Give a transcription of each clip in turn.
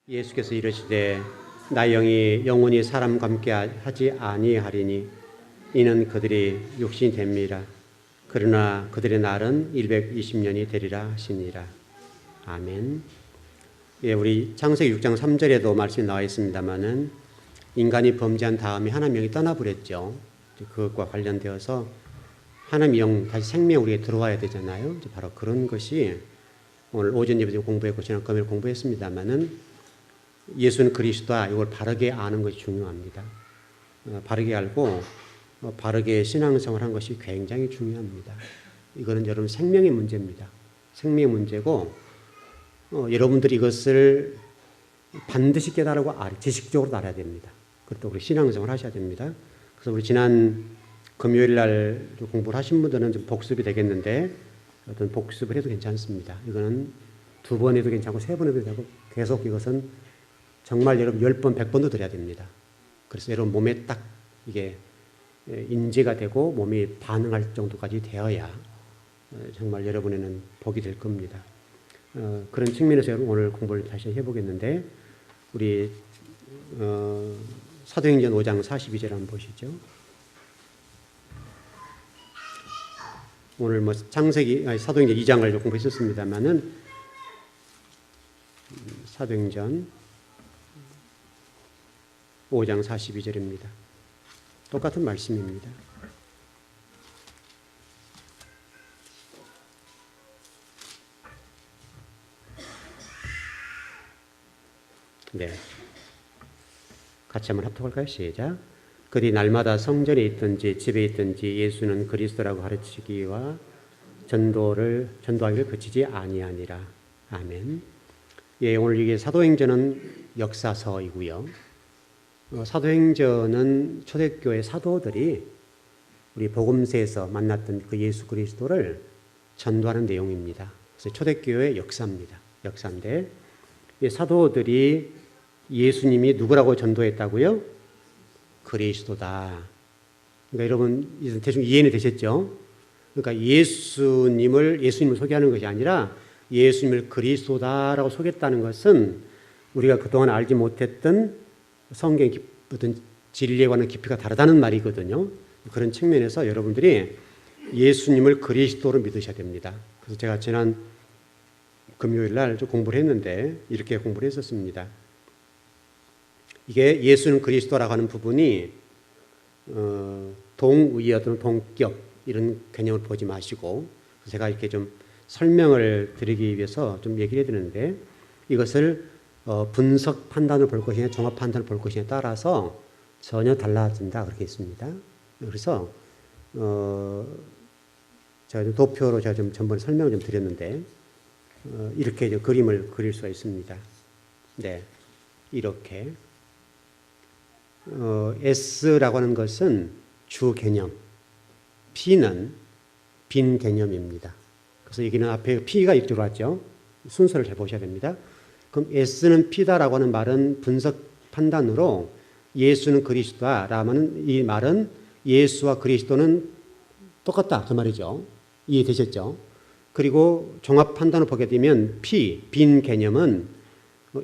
예수께서 이르시되 나의 영이 영원히 사람과 함께 하지 아니하리니 이는 그들이 육신이 됨이라. 그러나 그들의 날은 120년이 되리라 하시니라. 아멘. 예, 우리 창세기 6장 3절에도 말씀이 나와 있습니다마는 인간이 범죄한 다음에 하나님의 영이 떠나버렸죠. 그것과 관련되어서 하나님의 영 다시 생명 우리에게 들어와야 되잖아요. 바로 그런 것이 오늘 오전 예배 공부했고 지난 금요일 공부했습니다마는 예수는 그리스도다. 이걸 바르게 아는 것이 중요합니다. 바르게 알고 바르게 신앙생활을 한 것이 굉장히 중요합니다. 이거는 여러분 생명의 문제입니다. 생명의 문제고 여러분들이 이것을 반드시 깨달고 지식적으로 알아야 됩니다. 그것도 우리 신앙생활을 하셔야 됩니다. 그래서 우리 지난 금요일 날 공부를 하신 분들은 좀 복습이 되겠는데 어떤 복습을 해도 괜찮습니다. 이거는 2번 해도 괜찮고 3번 해도 괜찮고 계속 이것은 정말 여러분 10번, 100번도 드려야 됩니다. 그래서 여러분 몸에 딱 이게 인지가 되고 몸이 반응할 정도까지 되어야 정말 여러분에는 복이 될 겁니다. 그런 측면에서 여러분 오늘 공부를 다시 해보겠는데 우리 사도행전 5장 42절 한번 보시죠. 오늘 사도행전 2장을 공부했었습니다만은 사도행전 5장 42절입니다. 똑같은 말씀입니다. 네. 같이 한번 합독할까요? 시작. 그들이 날마다 성전에 있든지 집에 있든지 예수는 그리스도라고 가르치기와 전도하기를 그치지 아니하니라. 아멘. 예, 오늘 이게 사도행전은 역사서이고요. 사도행전은 초대교회 사도들이 우리 복음서에서 만났던 그 예수 그리스도를 전도하는 내용입니다. 그래서 초대교회의 역사입니다. 역사인데 이 사도들이 예수님이 누구라고 전도했다고요? 그리스도다. 그러니까 여러분 대충 이해는 되셨죠? 그러니까 예수님을 소개하는 것이 아니라 예수님을 그리스도다라고 소개했다는 것은 우리가 그동안 알지 못했던 성경의 어떤 진리에 관한 깊이가 다르다는 말이거든요. 그런 측면에서 여러분들이 예수님을 그리스도로 믿으셔야 됩니다. 그래서 제가 지난 금요일 날 좀 공부를 했는데 이렇게 공부를 했었습니다. 이게 예수는 그리스도라고 하는 부분이 동의 어떤 동격 이런 개념을 보지 마시고 제가 이렇게 좀 설명을 드리기 위해서 좀 얘기를 해드리는데 이것을 분석 판단을 볼 것이냐 종합 판단을 볼 것이냐에 따라서 전혀 달라진다 그렇게 했습니다. 그래서 제가 좀 도표로 제가 좀 전번에 설명을 좀 드렸는데 이렇게 이제 그림을 그릴 수가 있습니다. 네, 이렇게 S라고 하는 것은 주 개념, P는 빈 개념입니다. 그래서 여기는 앞에 P가 이렇게 들어왔죠. 순서를 잘 보셔야 됩니다. 그럼 S는 P다라고 하는 말은 분석 판단으로 예수는 그리스도다라는 이 말은 예수와 그리스도는 똑같다 그 말이죠. 이해되셨죠? 그리고 종합 판단을 보게 되면 P, 빈 개념은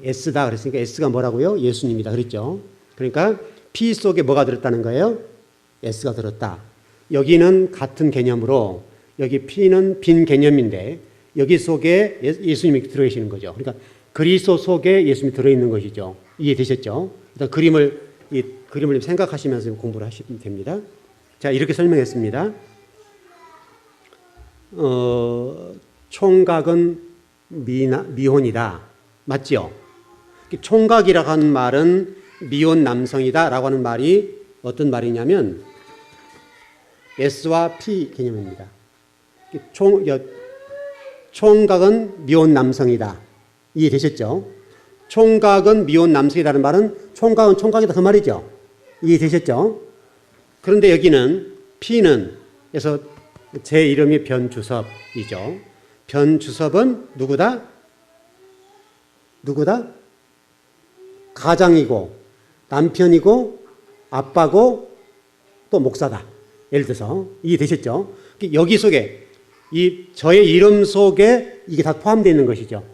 S다 그랬으니까 S가 뭐라고요? 예수님이다 그랬죠. 그러니까 P 속에 뭐가 들었다는 거예요? S가 들었다. 여기는 같은 개념으로 여기 P는 빈 개념인데 여기 속에 예수님이 들어계시는 거죠. 그러니까 그리스도 속에 예수님이 들어있는 것이죠. 이해되셨죠? 일단 그림을 생각하시면서 공부를 하시면 됩니다. 자, 이렇게 설명했습니다. 총각은 미혼이다. 맞죠? 총각이라고 하는 말은 미혼 남성이다 라고 하는 말이 어떤 말이냐면 S와 P 개념입니다. 총각은 미혼 남성이다. 이해되셨죠? 총각은 미혼 남성이라는 말은 총각은 총각이다 그 말이죠. 이해되셨죠? 그런데 여기는 P는 그래서 제 이름이 변주섭이죠. 변주섭은 누구다? 가장이고 남편이고 아빠고 또 목사다. 예를 들어서 이해되셨죠? 여기 속에 저의 이름 속에 이게 다 포함되어 있는 것이죠.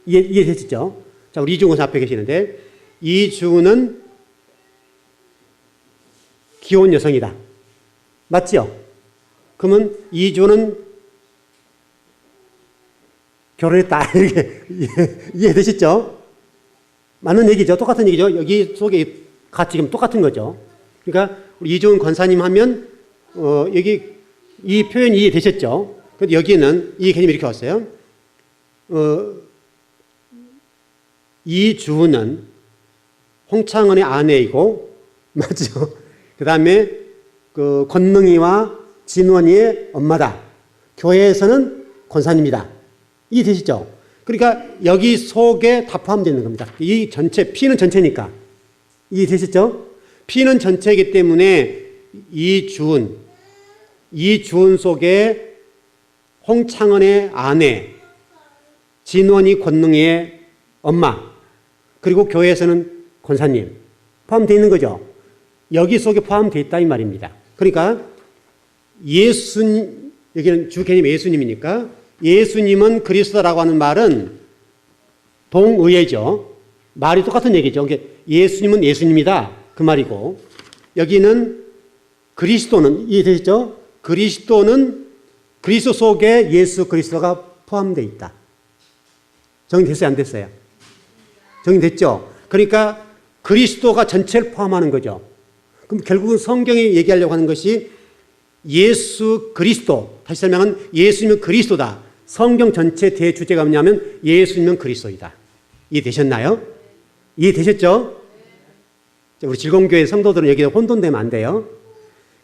이해되셨죠? 자, 우리 이주은 앞에 계시는데, 이주은은 귀여운 여성이다. 맞죠? 그러면 이주은은 결혼했다. 이렇게 이해되시죠? 맞는 얘기죠. 똑같은 얘기죠. 여기 속에 같이 지금 똑같은 거죠. 그러니까 우리 이주은 권사님 하면 여기 이 표현이 이해되셨죠? 근데 여기는 이 개념이 이렇게 왔어요. 이주은은 홍창은의 아내이고, 맞죠? 그 다음에 그 권능이와 진원이의 엄마다. 교회에서는 권사님이다. 이해되시죠? 그러니까 여기 속에 다 포함되어 있는 겁니다. 이 전체, P는 전체니까. 이해되시죠? P는 전체이기 때문에 이주은 속에 홍창은의 아내, 진원이 권능이의 엄마, 그리고 교회에서는 권사님 포함되어 있는 거죠. 여기 속에 포함되어 있다 이 말입니다. 그러니까 여기는 주 개념 예수님이니까 예수님은 그리스도라고 하는 말은 동의어죠. 말이 똑같은 얘기죠. 예수님은 예수님이다 그 말이고, 여기는 그리스도는 이해되시죠? 그리스도는 그리스도 속에 예수 그리스도가 포함되어 있다. 정리됐어요? 안 됐어요? 정리됐죠? 그러니까 그리스도가 전체를 포함하는 거죠. 그럼 결국은 성경이 얘기하려고 하는 것이 예수 그리스도, 다시 설명은 예수님은 그리스도다. 성경 전체 대주제가 뭐냐면 예수님은 그리스도이다. 이해되셨나요? 이해되셨죠? 우리 질공교회 성도들은 여기에 혼돈되면 안 돼요.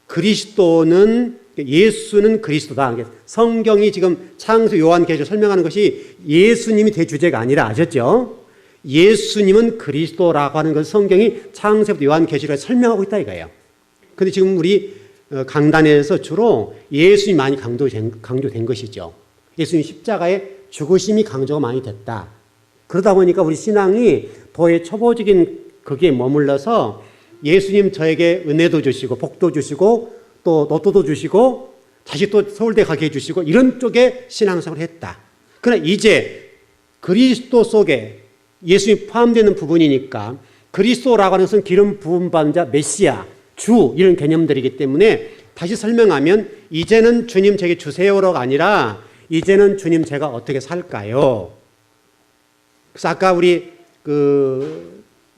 그리스도는, 예수는 그리스도다. 성경이 지금 창세 요한계시록 설명하는 것이 예수님이 대주제가 아니라, 아셨죠? 예수님은 그리스도라고 하는 것을 성경이 창세부터 요한계시록에 설명하고 있다 이거예요. 그런데 지금 우리 강단에서 주로 예수님이 많이 강조된 것이죠. 예수님 십자가의 죽으심이 강조가 많이 됐다. 그러다 보니까 우리 신앙이 더의 초보적인 거기에 머물러서 예수님 저에게 은혜도 주시고 복도 주시고 또 로또도 주시고 다시 또 서울대 가게 해주시고 이런 쪽에 신앙생활을 했다. 그러나 이제 그리스도 속에 예수님이 포함되는 부분이니까 그리스도라고 하는 것은 기름 부음 받은 자, 메시아, 주 이런 개념들이기 때문에 다시 설명하면 이제는 주님 제게 주세요로가 아니라 이제는 주님 제가 어떻게 살까요? 그래서 아까 우리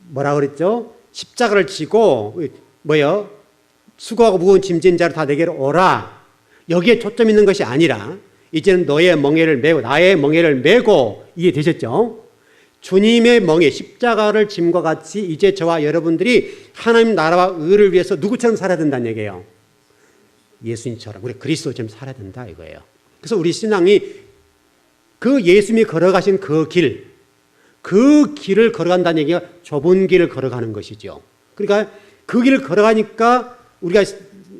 뭐라 그랬죠? 십자가를 지고 수고하고 무거운 짐진 자를 다 내게로 오라. 여기에 초점 있는 것이 아니라 이제는 너의 멍에를 메고 나의 멍에를 메고, 이해되셨죠? 주님의 멍에 십자가를 짐과 같이 이제 저와 여러분들이 하나님 나라와 의를 위해서 누구처럼 살아야 된다는 얘기예요. 예수님처럼, 우리 그리스도처럼 살아야 된다 이거예요. 그래서 우리 신앙이 그 예수님이 걸어가신 그 길을 걸어간다는 얘기가 좁은 길을 걸어가는 것이죠. 그러니까 그 길을 걸어가니까 우리가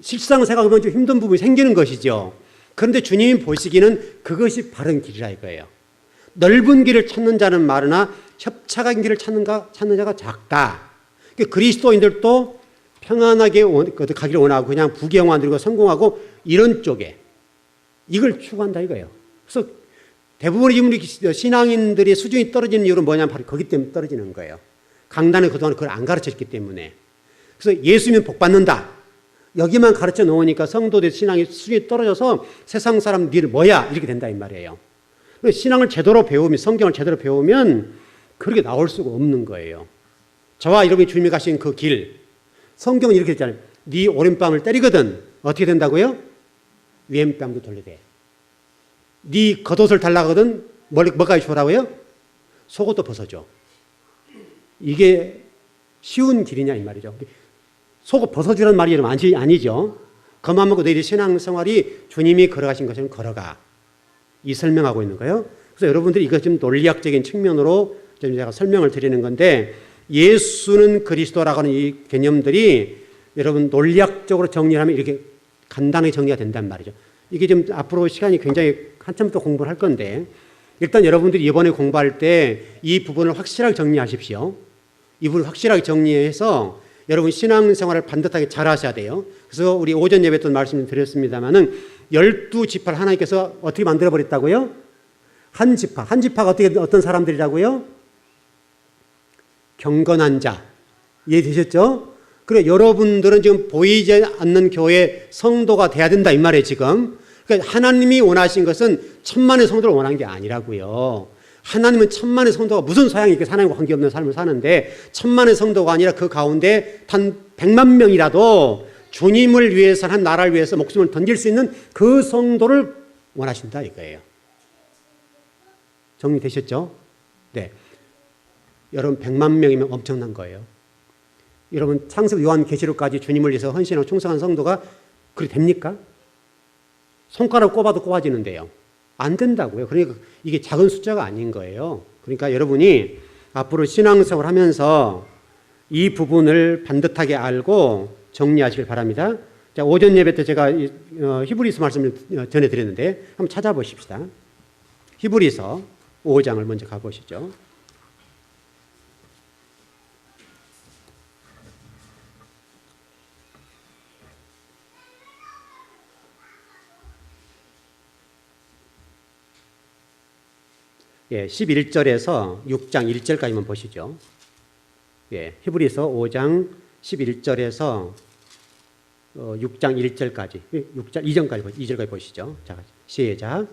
실상 생각하면 좀 힘든 부분이 생기는 것이죠. 그런데 주님이 보시기는 그것이 바른 길이라 이거예요. 넓은 길을 찾는 자는 많으나 협착한 길을 찾는 자가 작다. 그러니까 그리스도인들도 평안하게 가기를 원하고 그냥 부귀영화 누리고 성공하고 이런 쪽에 이걸 추구한다 이거예요. 그래서 대부분의 지금 우리 신앙인들의 수준이 떨어지는 이유는 뭐냐면 바로 거기 때문에 떨어지는 거예요. 강단에 그동안 그걸 안 가르쳤기 때문에. 그래서 예수님은 복 받는다. 여기만 가르쳐 놓으니까 성도들 신앙의 수준이 떨어져서 세상 사람 니를 뭐야 이렇게 된다 이 말이에요. 신앙을 제대로 배우면, 성경을 제대로 배우면 그렇게 나올 수가 없는 거예요. 저와 여러분이 주님이 가신 그 길, 성경은 이렇게 했잖아요. 네 오른뺨을 때리거든 어떻게 된다고요? 왼뺨도 돌려대. 네 겉옷을 달라거든 뭐까지 줘라고요? 속옷도 벗어줘. 이게 쉬운 길이냐 이 말이죠. 속옷 벗어주라는 말이 아니죠. 그만 먹고 너희들 신앙생활이 주님이 걸어가신 것처럼 걸어가. 이 설명하고 있는 거예요. 그래서 여러분들이 이거 좀 논리학적인 측면으로 좀 제가 설명을 드리는 건데, 예수는 그리스도라고 하는 이 개념들이 여러분 논리학적으로 정리하면 이렇게 간단하게 정리가 된단 말이죠. 이게 좀 앞으로 시간이 굉장히 한참 더 공부를 할 건데, 일단 여러분들이 이번에 공부할 때 이 부분을 확실하게 정리하십시오. 이 부분을 확실하게 정리해서 여러분 신앙생활을 반듯하게 잘 하셔야 돼요. 그래서 우리 오전 예배 때 말씀을 드렸습니다마는 12지파를 하나님께서 어떻게 만들어버렸다고요? 한 지파가 어떤 사람들이라고요? 경건한 자. 이해되셨죠? 그래, 여러분들은 지금 보이지 않는 교회 성도가 돼야 된다 이 말이에요, 지금. 그러니까 하나님이 원하신 것은 천만의 성도를 원한 게 아니라고요. 하나님은 천만의 성도가 무슨 소양이 있게 하나님과 관계없는 삶을 사는데 천만의 성도가 아니라 그 가운데 단 100만 명이라도 주님을 위해서 한 나라를 위해서 목숨을 던질 수 있는 그 성도를 원하신다 이거예요. 정리되셨죠? 네. 여러분 100만 명이면 엄청난 거예요. 여러분 창세기 요한계시록까지 주님을 위해서 헌신하고 충성한 성도가 그렇게 됩니까? 손가락 꼽아도 꼽아지는데요. 안 된다고요. 그러니까 이게 작은 숫자가 아닌 거예요. 그러니까 여러분이 앞으로 신앙생활 하면서 이 부분을 반듯하게 알고 정리하시길 바랍니다. 자, 오전 예배 때 제가 히브리서 말씀을 전해드렸는데 한번 찾아보십시다. 히브리서 5장을 먼저 가보시죠. 예, 11절에서 6장 1절까지만 보시죠. 예, 히브리서 5장 11절에서 6장 1절까지, 6절 이전까지 보시죠. 자, 시작.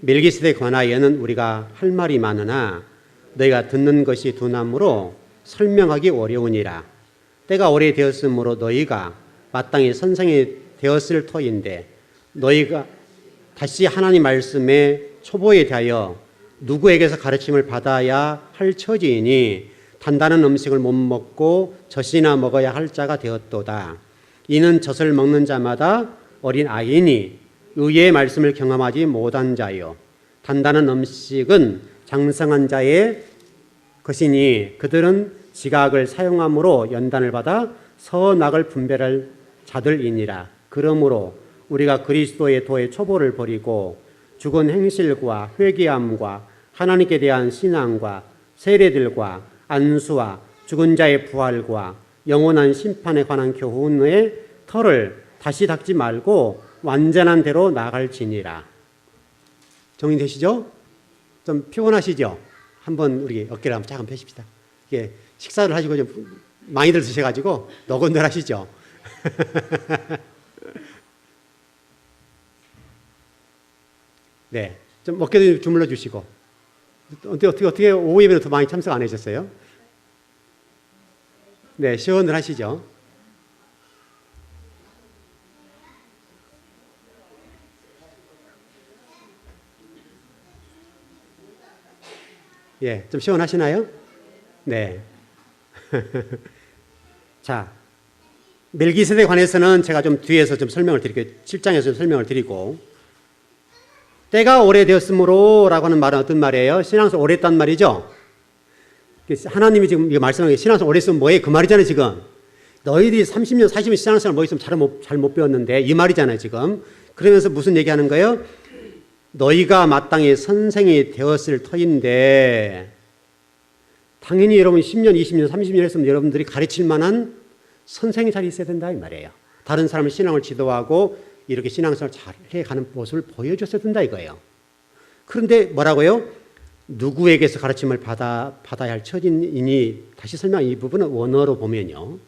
멜기세덱에 관하여는 우리가 할 말이 많으나 너희가 듣는 것이 둔함으로 설명하기 어려우니라. 때가 오래되었으므로 너희가 마땅히 선생이 되었을 터인데 너희가 다시 하나님 말씀의 초보에 대하여 누구에게서 가르침을 받아야 할 처지이니 단단한 음식을 못 먹고 젖이나 먹어야 할 자가 되었도다. 이는 젖을 먹는 자마다 어린 아이니 의의 말씀을 경험하지 못한 자요. 단단한 음식은 장성한 자의 것이니 그들은 지각을 사용함으로 연단을 받아 선악을 분별할 자들이니라. 그러므로 우리가 그리스도의 도의 초보를 버리고 죽은 행실과 회개함과 하나님께 대한 신앙과 세례들과 안수와 죽은 자의 부활과 영원한 심판에 관한 교훈의 털을 다시 닦지 말고 완전한 대로 나갈지니라. 정리되시죠? 좀 피곤하시죠? 한번 우리 어깨를 한번 잠깐 펴십시다. 이게 식사를 하시고 좀 많이들 드셔가지고 너곤들하시죠? 네, 좀 어깨도 주물러 주시고. 어떻게 오후 예배는 더 많이 참석 안 하셨어요? 네, 시원을 하시죠? 예, 좀 시원하시나요? 네. 자, 멜기세덱에 관해서는 제가 좀 뒤에서 좀 설명을 드릴게요. 7장에서 좀 설명을 드리고. 때가 오래되었으므로 라고 하는 말은 어떤 말이에요? 신앙생활 오래 했단 말이죠? 하나님이 지금 이거 말씀하는 게 신앙생활 오래 했으면 뭐예요? 그 말이잖아요, 지금. 너희들이 30년, 40년 신앙생활 뭐 있으면 잘 못 배웠는데 이 말이잖아요, 지금. 그러면서 무슨 얘기하는 거예요? 너희가 마땅히 선생이 되었을 터인데 당연히 여러분 10년, 20년, 30년 했으면 여러분들이 가르칠 만한 선생이 잘 있어야 된다 이 말이에요. 다른 사람을 신앙을 지도하고 이렇게 신앙생활 잘 해가는 모습을 보여줬어야 된다 이거예요. 그런데 뭐라고요? 누구에게서 가르침을 받아야 할 처지이니 다시 설명 이 부분은 원어로 보면요.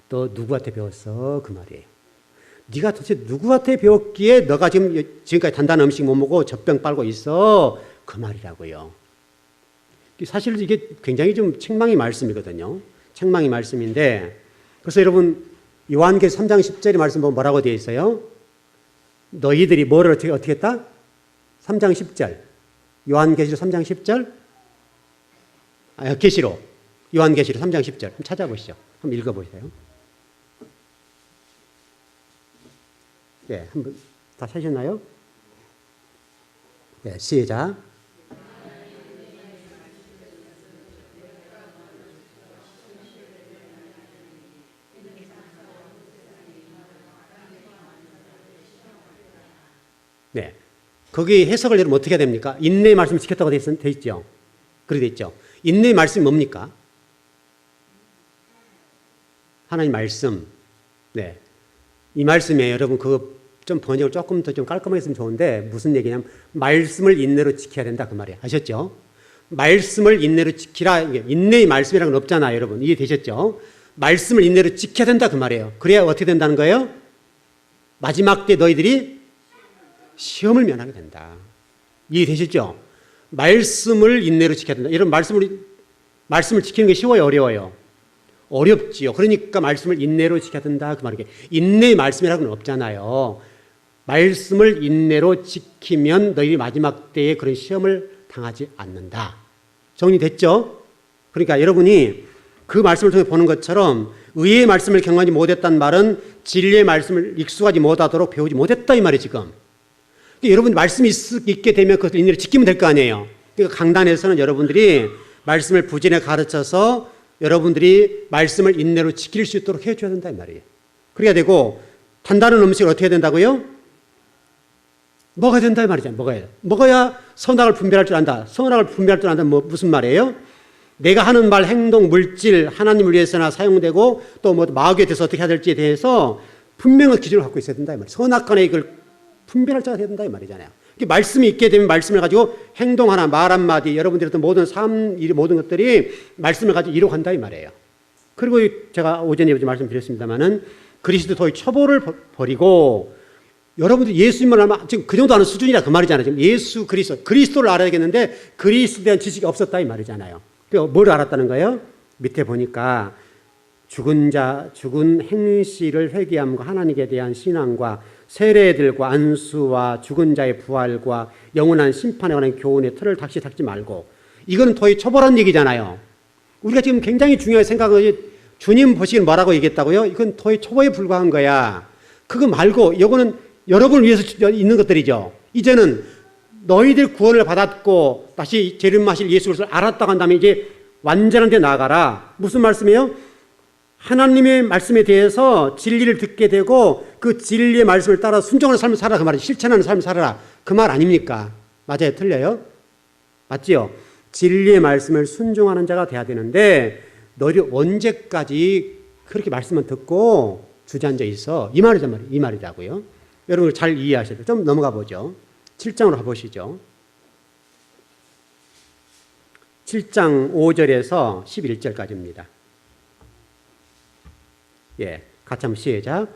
너 누구한테 배웠어? 그 말이에요. 네가 도대체 누구한테 배웠기에 너가 지금까지 단단한 음식 못 먹고 젖병 빨고 있어? 그 말이라고요. 사실 이게 굉장히 좀 책망의 말씀이거든요. 책망의 말씀인데 그래서 여러분 요한계시록 3장 10절의 말씀 보면 뭐라고 되어 있어요? 너희들이 뭐를 어떻게 했다? 3장 10절. 요한계시록 3장 10절. 계시록. 요한계시록 3장 10절. 한번 찾아보시죠. 한번 읽어보세요. 예, 한번 다 찾으셨나요? 예, 시작. 네. 거기 해석을 여러분 어떻게 해야 됩니까? 인내의 말씀을 지켰다고 돼 있죠? 그렇게 돼 있죠? 인내의 말씀이 뭡니까? 하나님 말씀. 네. 이 말씀에 여러분 좀 번역을 조금 더 좀 깔끔하게 했으면 좋은데 무슨 얘기냐면 말씀을 인내로 지켜야 된다 그 말이에요. 아셨죠? 말씀을 인내로 지키라. 인내의 말씀이라는 건 없잖아요, 여러분. 이해되셨죠? 말씀을 인내로 지켜야 된다 그 말이에요. 그래야 어떻게 된다는 거예요? 마지막 때 너희들이 시험을 면하게 된다. 이해되셨죠? 말씀을 인내로 지켜야 된다. 여러분, 말씀을 지키는 게 쉬워요, 어려워요? 어렵지요. 그러니까 말씀을 인내로 지켜야 된다 그 말이에요. 인내의 말씀이라는 건 없잖아요. 말씀을 인내로 지키면 너희들이 마지막 때에 그런 시험을 당하지 않는다. 정리됐죠? 그러니까 여러분이 그 말씀을 통해 보는 것처럼 의의 말씀을 경험하지 못했다는 말은 진리의 말씀을 익숙하지 못하도록 배우지 못했다 이 말이에요 지금. 그러니까 여러분 말씀이 있게 되면 그것을 인내로 지키면 될 거 아니에요. 그러니까 강단에서는 여러분들이 말씀을 부진에 가르쳐서 여러분들이 말씀을 인내로 지킬 수 있도록 해줘야 된다 이 말이에요. 그래야 되고 단단한 음식을 어떻게 해야 된다고요? 먹어야 된다 이 말이잖아요. 먹어야 선악을 분별할 줄 안다. 선악을 분별할 줄 안다. 무슨 말이에요? 내가 하는 말, 행동, 물질, 하나님을 위해서나 사용되고 또 뭐 마귀에 대해서 어떻게 해야 될지에 대해서 분명한 기준을 갖고 있어야 된다 이 말이에요. 선악간에 이걸 분별할 자가 돼야 된다 이 말이잖아요. 말씀이 있게 되면 말씀을 가지고 행동 하나, 말 한마디, 여러분들의 어떤 모든 삶, 모든 것들이 말씀을 가지고 이루어간다 이 말이에요. 그리고 제가 오전에 말씀드렸습니다만은 그리스도의 처벌을 버리고 여러분들 예수님을 알면 지금 그 정도 아는 수준이라 그 말이잖아요. 지금 예수 그리스도를 알아야겠는데 그리스도에 대한 지식이 없었다 이 말이잖아요. 뭘 알았다는 거예요? 밑에 보니까 죽은 행실을 회개함과 하나님께 대한 신앙과 세례들과 안수와 죽은 자의 부활과 영원한 심판에 관한 교훈의 틀을 다시 닦지 말고 이거는 더히 초벌한 얘기잖아요. 우리가 지금 굉장히 중요하게 생각하는 주님 보시기는 뭐라고 얘기했다고요? 이건 더히 초보에 불과한 거야. 그거 말고 이거는 여러분을 위해서 있는 것들이죠. 이제는 너희들 구원을 받았고 다시 재림하실 예수 그리스도를 알았다고 한다면 이제 완전한 데 나아가라. 무슨 말씀이에요? 하나님의 말씀에 대해서 진리를 듣게 되고 그 진리의 말씀을 따라 순종하는 삶을 살아라 그 말이에요. 실천하는 삶을 살아라 그 말 아닙니까? 맞아요? 틀려요? 맞지요? 진리의 말씀을 순종하는 자가 돼야 되는데 너희들 언제까지 그렇게 말씀만 듣고 주저앉아 있어? 이 말이라고요. 여러분 잘 이해하셔야 돼요. 좀 넘어가 보죠. 7장으로 가보시죠. 7장 5절에서 11절까지입니다. 같이 한번 시작.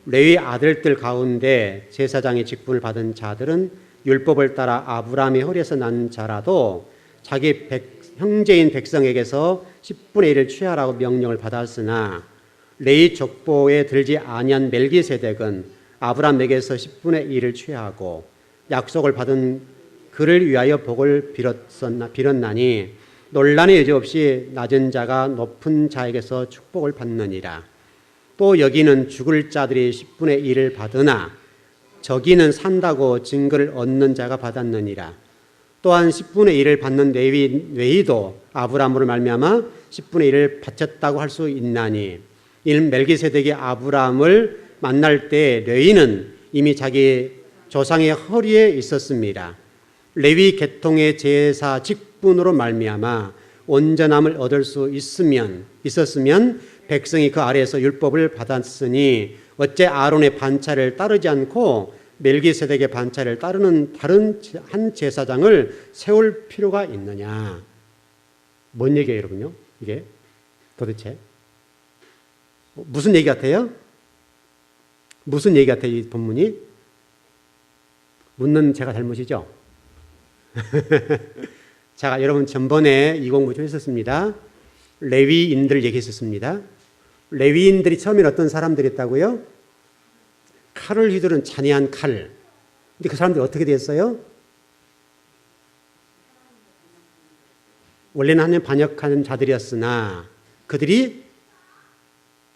레위 아들들 가운데 제사장의 직분을 받은 자들은 율법을 따라 아브라함의 혈에서 난 자라도 자기 형제인 백성에게서 10분의 1을 취하라고 명령을 받았으나 레위 족보에 들지 아니한 멜기세덱은 아브라함에게서 10분의 1을 취하고 약속을 받은 그를 위하여 복을 빌었나니 논란의 여지 없이 낮은 자가 높은 자에게서 축복을 받느니라. 또 여기는 죽을 자들이 10분의 1을 받으나 저기는 산다고 증거를 얻는 자가 받았느니라. 또한 10분의 1을 받는 레위도 아브라함으로 말미암아 10분의 1을 바쳤다고 할 수 있나니 이는 멜기세덱이 아브라함을 만날 때 레위는 이미 자기 조상의 허리에 있었습니다. 레위 계통의 제사 직분으로 말미암아 온전함을 얻을 수 있었으면 백성이 그 아래에서 율법을 받았으니 어째 아론의 반차를 따르지 않고 멜기세덱의 반차를 따르는 다른 한 제사장을 세울 필요가 있느냐. 뭔 얘기예요 여러분요? 이게 도대체 무슨 얘기 같아요? 무슨 얘기 같아요 이 본문이? 묻는 제가 잘못이죠? 자, 여러분 전번에 이 공부 좀 했었습니다. 레위인들 얘기했었습니다. 레위인들이 처음엔 어떤 사람들이었다고요? 칼을 휘두른 잔인한 칼. 근데 그 사람들이 어떻게 됐어요? 원래는 하나님 반역하는 자들이었으나 그들이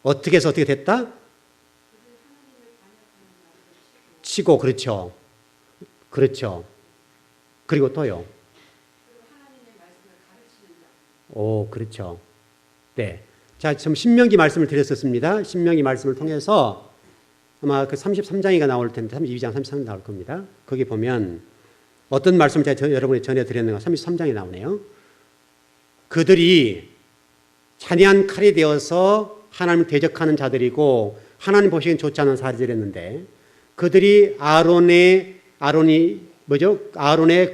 어떻게 해서 어떻게 됐다? 치고 그렇죠. 그렇죠. 그리고 또요. 오, 그렇죠. 네. 자, 지금 신명기 말씀을 드렸었습니다. 신명기 말씀을 통해서 아마 그 33장이가 나올 텐데 32장, 33장 나올 겁니다. 거기 보면 어떤 말씀을 제가 여러분이 전해드렸는가 33장이 나오네요. 그들이 잔인한 칼이 되어서 하나님을 대적하는 자들이고 하나님 보시기엔 좋지 않은 사람들이었는데 그들이 아론의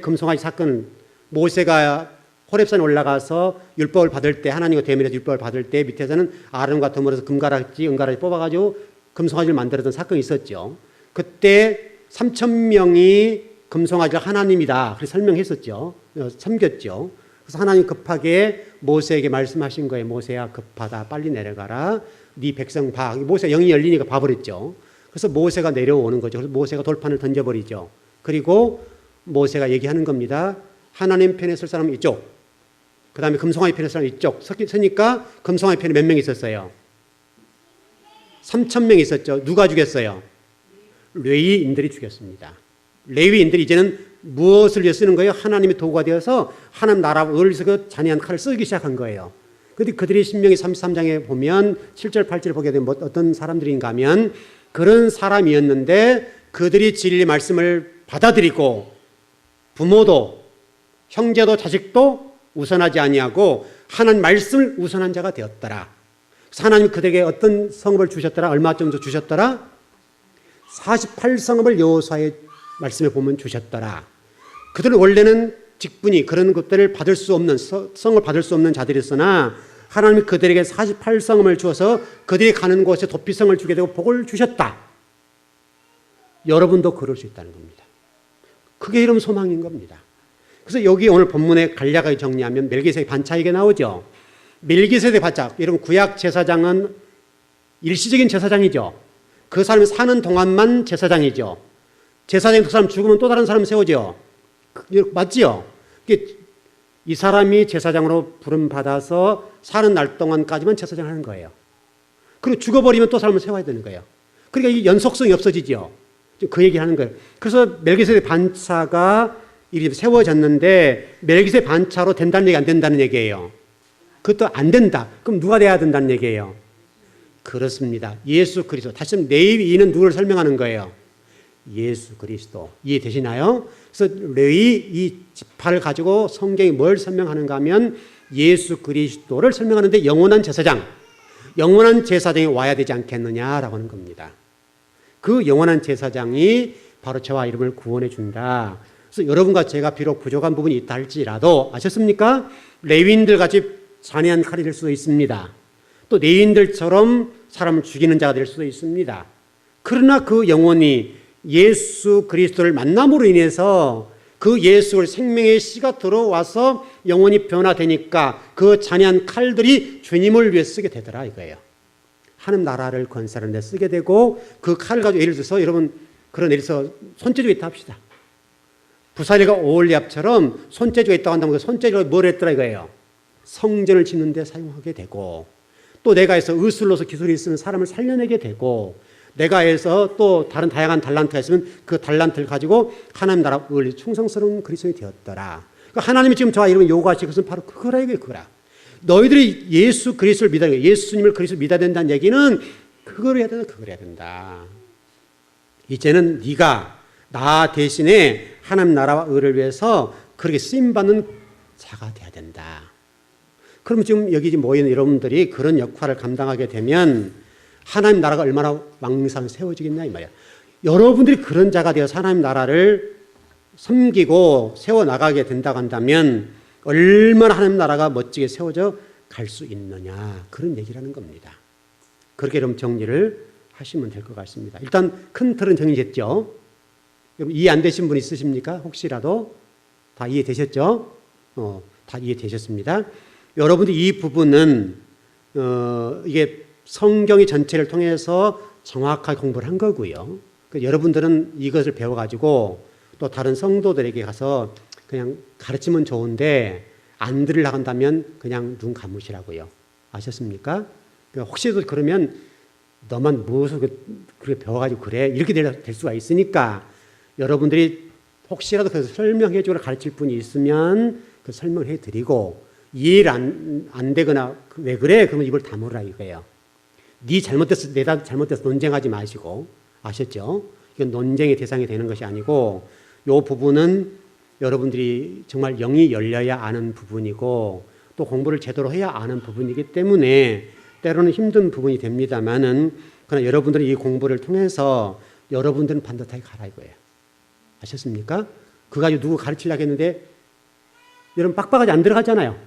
금송아지 사건 모세가 호렙산 올라가서 율법을 받을 때, 하나님과 대면에서 율법을 받을 때 밑에서는 아론과 더불어서 금가락지, 은가락지 뽑아가지고 금송아지를 만들었던 사건이 있었죠. 그때 3,000명이 금송아지가 하나님이다 그렇게 설명했었죠. 섬겼죠. 그래서 하나님 급하게 모세에게 말씀하신 거예요. 모세야 급하다, 빨리 내려가라, 네 백성 봐. 모세 영이 열리니까 봐버렸죠. 그래서 모세가 내려오는 거죠. 그래서 모세가 돌판을 던져버리죠. 그리고 모세가 얘기하는 겁니다. 하나님 편에 설 사람은 이쪽, 그 다음에 금송아지 편에 설 사람은 이쪽 서니까 금송아지 편에 몇 명 있었어요? 3,000명 있었죠. 누가 죽였어요? 레위인들이 죽였습니다. 레위인들이 이제는 무엇을 위해 쓰는 거예요? 하나님의 도구가 되어서 하나님 나라를 위해서 그 잔인한 칼을 쓰기 시작한 거예요. 그런데 그들이 신명기 33장에 보면 7절 8절을 보게 되면 어떤 사람들인가 하면 그런 사람이었는데 그들이 진리 말씀을 받아들이고 부모도 형제도 자식도 우선하지 아니하고 하나님 말씀을 우선한 자가 되었더라. 그래서 하나님이 그들에게 어떤 성읍을 주셨더라? 얼마 정도 주셨더라? 48성읍을 여호수아의 말씀에 보면 주셨더라. 그들은 원래는 직분이 그런 것들을 받을 수 없는, 성을 받을 수 없는 자들이었으나 하나님이 그들에게 48성읍을 주어서 그들이 가는 곳에 도피성을 주게 되고 복을 주셨다. 여러분도 그럴 수 있다는 겁니다. 그게 이런 소망인 겁니다. 그래서 여기 오늘 본문에 간략하게 정리하면 멜기세덱 반차 얘기가 나오죠. 멜기세덱 반차, 여러분 구약 제사장은 일시적인 제사장이죠. 그 사람이 사는 동안만 제사장이죠. 제사장이 그 사람 죽으면 또 다른 사람 세우죠. 맞지요? 이 사람이 제사장으로 부름받아서 사는 날 동안까지만 제사장을 하는 거예요. 그리고 죽어버리면 또 사람을 세워야 되는 거예요. 그러니까 이 연속성이 없어지죠. 그 얘기를 하는 거예요. 그래서 멜기세덱 반차가 이렇게 세워졌는데 멜기세덱 반차로 된다는 얘기 안 된다는 얘기예요. 그것도 안 된다. 그럼 누가 돼야 된다는 얘기예요? 그렇습니다. 예수 그리스도. 다시 한번 레위인은 누구를 설명하는 거예요? 예수 그리스도. 이해되시나요? 그래서 레위 이 지파를 가지고 성경이 뭘 설명하는가 하면 예수 그리스도를 설명하는데 영원한 제사장이 와야 되지 않겠느냐라고 하는 겁니다. 그 영원한 제사장이 바로 저와 이름을 구원해 준다. 그래서 여러분과 제가 비록 부족한 부분이 있다 할지라도 아셨습니까? 레위인들 같이 잔인한 칼이 될 수도 있습니다. 또 레위인들처럼 사람을 죽이는 자가 될 수도 있습니다. 그러나 그 영혼이 예수 그리스도를 만남으로 인해서 그 예수의 생명의 씨가 들어와서 영혼이 변화되니까 그 잔인한 칼들이 주님을 위해 쓰게 되더라 이거예요. 하나님 나라를 건설하는 데 쓰게 되고 그 칼을 가지고 예를 들어서 여러분 그런 예를 들어서 손재주가 있다 합시다. 부사리가 오홀리압처럼 손재주가 있다고 한다면 그 손재주가 뭘 했더라 이거예요. 성전을 짓는 데 사용하게 되고 또 내가 해서 의술로서 기술이 있으면 사람을 살려내게 되고 내가 해서 또 다른 다양한 달란트가 있으면 그 달란트를 가지고 하나님 나라 의리 충성스러운 그리스도인이 되었더라. 그러니까 하나님이 지금 저와 여러분 요구하시는 것은 바로 그거라 이거예요. 그거라. 너희들이 예수 그리스도를 믿어야 돼. 예수님을 그리스도를 믿어야 된다는 얘기는 그걸 해야 된다. 그걸 해야 된다. 이제는 네가 나 대신에 하나님 나라와 의를 위해서 그렇게 쓰임받는 자가 돼야 된다. 그러면 지금 여기 모인 여러분들이 그런 역할을 감당하게 되면 하나님 나라가 얼마나 왕성 세워지겠냐 이 말이야. 여러분들이 그런 자가 되어서 하나님 나라를 섬기고 세워나가게 된다고 한다면 얼마나 하나님 나라가 멋지게 세워져 갈 수 있느냐 그런 얘기라는 겁니다. 그렇게 좀 정리를 하시면 될 것 같습니다. 일단 큰 틀은 정리됐죠. 이해 안 되신 분 있으십니까? 혹시라도 다 이해되셨죠? 다 이해되셨습니다. 여러분들이 이 부분은 이게 성경의 전체를 통해서 정확하게 공부를 한 거고요. 여러분들은 이것을 배워가지고 또 다른 성도들에게 가서 그냥 가르치면 좋은데 안 들으려고 한다면 그냥 눈 감으시라고요. 아셨습니까? 혹시도 그러면 너만 무엇을 그렇게 배워가지고 그래? 이렇게 될 수가 있으니까 여러분들이 혹시라도 그래서 설명해 주거나 가르칠 분이 있으면 그 설명을 해드리고 이해를 안 되거나 왜 그래? 그러면 입을 다물으라 이거예요. 네 잘못됐어, 내가 잘못됐어 논쟁하지 마시고 아셨죠? 이건 논쟁의 대상이 되는 것이 아니고 이 부분은 여러분들이 정말 영이 열려야 아는 부분이고 또 공부를 제대로 해야 아는 부분이기 때문에 때로는 힘든 부분이 됩니다만은 그러나 여러분들이 이 공부를 통해서 여러분들은 반듯하게 가라 이거예요. 아셨습니까? 그거 가지고 누구 가르치려고 했는데 여러분 빡빡하지 안 들어가잖아요.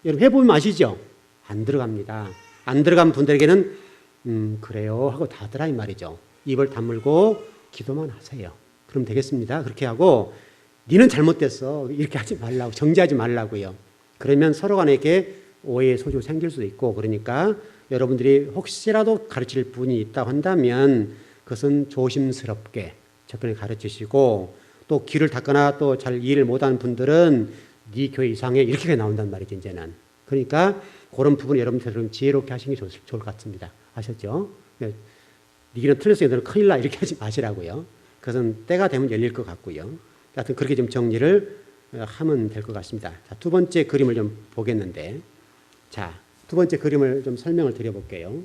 여러분 해보면 아시죠? 안 들어갑니다. 안 들어간 분들에게는 그래요 하고 다더라 이 말이죠. 입을 다물고 기도만 하세요. 그럼 되겠습니다. 그렇게 하고 니는 잘못됐어 이렇게 하지 말라고, 정죄하지 말라고요. 그러면 서로 간에게 오해의 소지가 생길 수도 있고, 그러니까 여러분들이 혹시라도 가르칠 분이 있다고 한다면 그것은 조심스럽게 접근해 가르치시고, 또 귀를 닫거나 또 잘 이해를 못하는 분들은 네 교회 이상해 이렇게 나온단 말이죠 이제는. 그러니까 그런 부분 여러분들 좀 지혜롭게 하시는 게 좋을 것 같습니다. 아셨죠? 네 길은 틀렸으니 너는 큰일 나 이렇게 하지 마시라고요. 그것은 때가 되면 열릴 것 같고요. 하여튼 그렇게 좀 정리를 하면 될 것 같습니다. 자, 두 번째 그림을 좀 보겠는데, 자, 두 번째 그림을 좀 설명을 드려볼게요.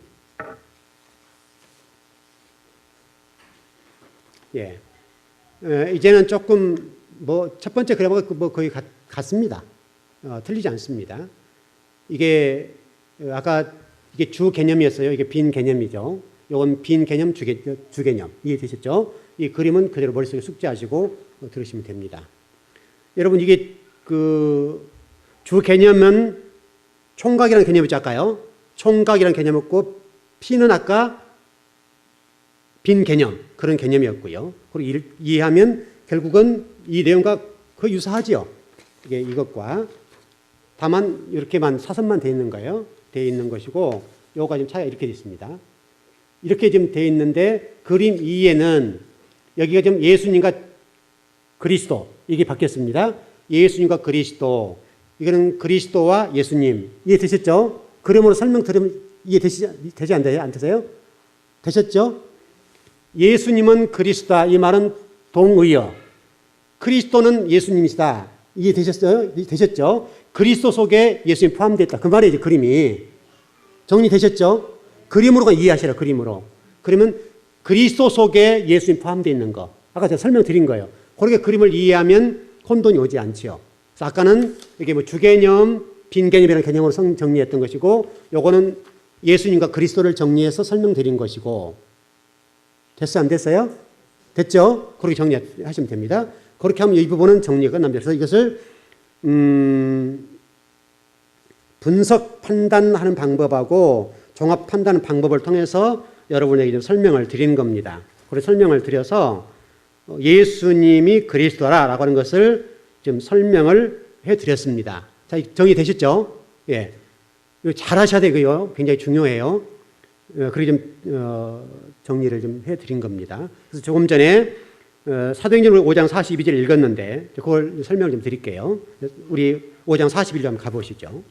예, 이제는 조금 첫 번째 그림하고 거의 같습니다. 틀리지 않습니다. 이게 아까 이게 주 개념이었어요. 이게 빈 개념이죠. 이건 빈 개념, 주 개념 이해되셨죠? 이 그림은 그대로 머릿속에 숙지하시고 들으시면 됩니다. 여러분 이게 그 주 개념은 총각이라는 개념이 있지 아까요? 총각이라는 개념이었고 P는 아까 빈 개념 그런 개념이었고요. 그리고 이해하면 결국은 이 내용과 거의 유사하지요. 이게 이것과 다만 이렇게만 사선만 되어 있는 거예요. 되어 있는 것이고 요가 지금 차이가 이렇게 되어 있습니다. 이렇게 지금 되어 있는데 그림 2에는 여기가 지금 예수님과 그리스도 이게 바뀌었습니다. 예수님과 그리스도 이거는 그리스도와 예수님 이해되셨죠? 그림으로 설명 들으면 이해되지 안 되세요? 되셨죠? 예수님은 그리스도다 이 말은 동의어, 그리스도는 예수님이시다 이해되셨어요? 되셨죠? 그리스도 속에 예수님 포함되어 있다 그 말이에요. 그림이 정리되셨죠? 그림으로가 이해하시라. 그림으로. 그러면 그리스도 속에 예수님 포함되어 있는 거 아까 제가 설명드린 거예요. 그렇게 그림을 이해하면 혼돈이 오지 않지요. 그래서 아까는 이게 주개념, 빈개념이라는 개념으로 정리했던 것이고 요거는 예수님과 그리스도를 정리해서 설명드린 것이고 됐어요? 안 됐어요? 됐죠? 그렇게 정리하시면 됩니다. 그렇게 하면 이 부분은 정리가 끝납니다. 그래서 이것을 분석 판단하는 방법하고 종합 판단 방법을 통해서 여러분에게 좀 설명을 드린 겁니다. 그래서 설명을 드려서 예수님이 그리스도라라고 하는 것을 좀 설명을 해드렸습니다. 자, 정리되셨죠? 예, 잘 하셔야 되고요. 굉장히 중요해요. 그렇게 좀 정리를 좀 해드린 겁니다. 그래서 조금 전에 사도행전 5장 42절 읽었는데 그걸 설명을 좀 드릴게요. 우리 5장 42절 한번 가보시죠.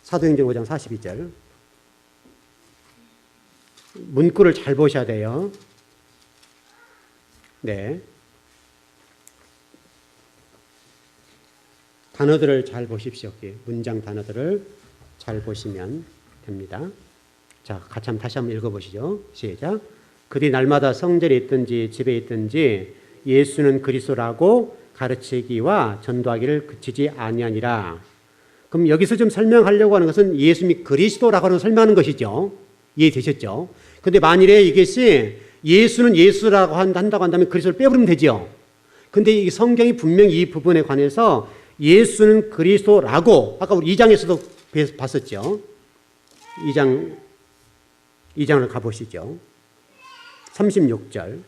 사도행전 5장 42절. 문구를 잘 보셔야 돼요. 네. 단어들을 잘 보십시오. 문장 단어들을 잘 보시면 됩니다. 자, 같이 다시 한번 읽어보시죠. 시작. 그들이 날마다 성전에 있든지 집에 있든지 예수는 그리스도라고 가르치기와 전도하기를 그치지 아니하니라. 그럼 여기서 좀 설명하려고 하는 것은 예수님이 그리스도라고 하는 설명하는 것이죠. 이해되셨죠? 근데 만일에 이것이 예수는 예수라고 한다고 한다면 그리스도를 빼버리면 되죠. 근데 이 성경이 분명히 이 부분에 관해서 예수는 그리스도라고 아까 우리 2장에서도 봤었죠. 2장을 가보시죠. 36절.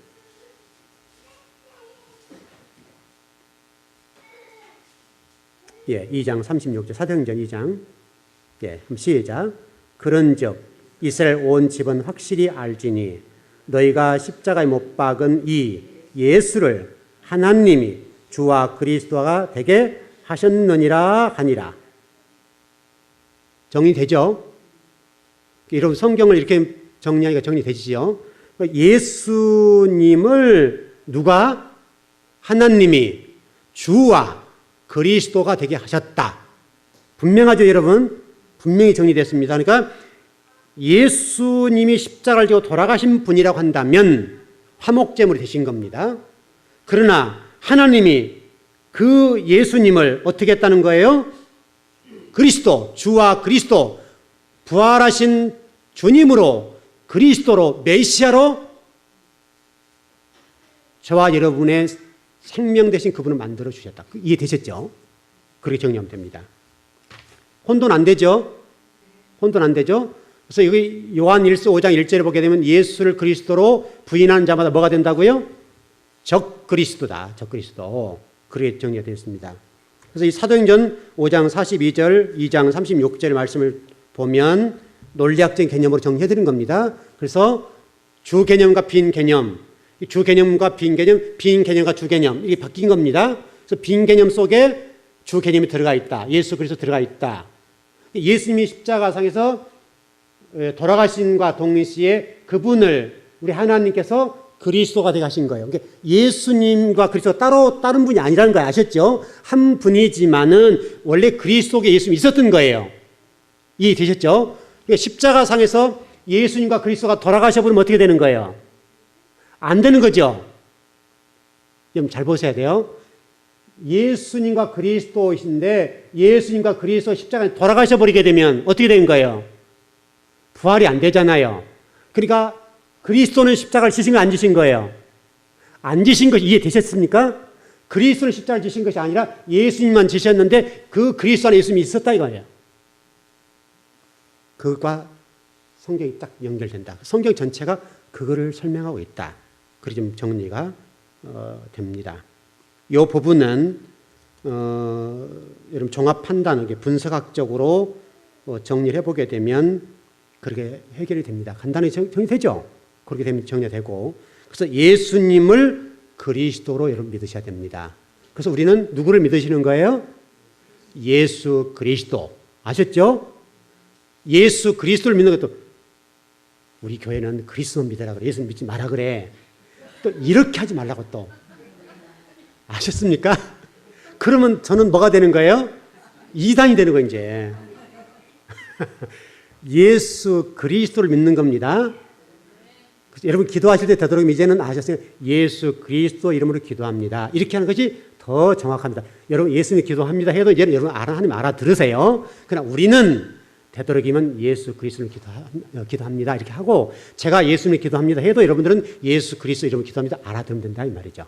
예, 2장 36절. 사도행전 2장. 예, 시작. 그런즉 이스라엘 온 집은 확실히 알지니 너희가 십자가에 못 박은 이 예수를 하나님이 주와 그리스도가 되게 하셨느니라 하니라. 정리되죠? 여러분 성경을 이렇게 정리하니까 정리되시죠? 예수님을 누가? 하나님이 주와 그리스도가 되게 하셨다. 분명하죠, 여러분? 분명히 정리됐습니다. 그러니까 예수님이 십자가를 지고 돌아가신 분이라고 한다면 화목제물이 되신 겁니다. 그러나 하나님이 그 예수님을 어떻게 했다는 거예요? 그리스도, 주와 그리스도, 부활하신 주님으로 그리스도로 메시아로 저와 여러분의 생명 대신 그분을 만들어 주셨다. 이해되셨죠? 그렇게 정리하면 됩니다. 혼돈 안 되죠? 혼돈 안 되죠? 그래서 여기 요한일서 5장 1절에 보게 되면 예수를 그리스도로 부인하는 자마다 뭐가 된다고요? 적 그리스도다. 적 그리스도. 그렇게 정리가 되어 있습니다. 그래서 이 사도행전 5장 42절, 2장 36절 말씀을 보면 논리학적인 개념으로 정리해 드린 겁니다. 그래서 주 개념과 빈 개념, 주 개념과 빈 개념, 빈 개념과 주 개념 이게 바뀐 겁니다. 그래서 빈 개념 속에 주 개념이 들어가 있다. 예수 그리스도 들어가 있다. 예수님이 십자가상에서 돌아가신과 동시에 그분을 우리 하나님께서 그리스도가 되게 하신 거예요. 그러니까 예수님과 그리스도가 따로 다른 분이 아니라는 거 아셨죠? 한 분이지만은 원래 그리스도에 예수님이 있었던 거예요. 이해되셨죠? 그러니까 십자가상에서 예수님과 그리스도가 돌아가셔버리면 어떻게 되는 거예요? 안 되는 거죠. 좀 잘 보셔야 돼요. 예수님과 그리스도이신데 예수님과 그리스도 십자가에 돌아가셔버리게 되면 어떻게 되는 거예요? 부활이 안 되잖아요. 그러니까 그리스도는 십자가를 지신 거 안 지신 거예요? 안 지신 것이 이해되셨습니까? 그리스도는 십자가를 지신 것이 아니라 예수님만 지셨는데 그 그리스도 안에 예수님이 있었다 이거예요. 그것과 성경이 딱 연결된다. 성경 전체가 그거를 설명하고 있다. 그렇게 좀 정리가 됩니다. 이 부분은 여러분 종합 판단, 분석학적으로 정리를 해보게 되면 그렇게 해결이 됩니다. 간단히 정리되죠? 그렇게 되면 정리가 되고, 그래서 예수님을 그리스도로 여러분 믿으셔야 됩니다. 그래서 우리는 누구를 믿으시는 거예요? 예수 그리스도. 아셨죠? 예수 그리스도를 믿는 것도 우리 교회는 그리스도 믿으라 그래. 예수 믿지 마라 그래. 또 이렇게 하지 말라고 또. 아셨습니까? 그러면 저는 뭐가 되는 거예요? 이단이 되는 거예요, 이제. 예수 그리스도를 믿는 겁니다. 여러분 기도하실 때 되도록 이제는 아셨어요. 예수 그리스도 이름으로 기도합니다. 이렇게 하는 것이 더 정확합니다. 여러분 예수님 기도합니다 해도 이제는 여러분 하나님 알아들으세요. 그러나 우리는 되도록이면 예수 그리스도를 기도합니다 이렇게 하고, 제가 예수님 기도합니다 해도 여러분들은 예수 그리스도 이름으로 기도합니다 알아들으면 된다 이 말이죠.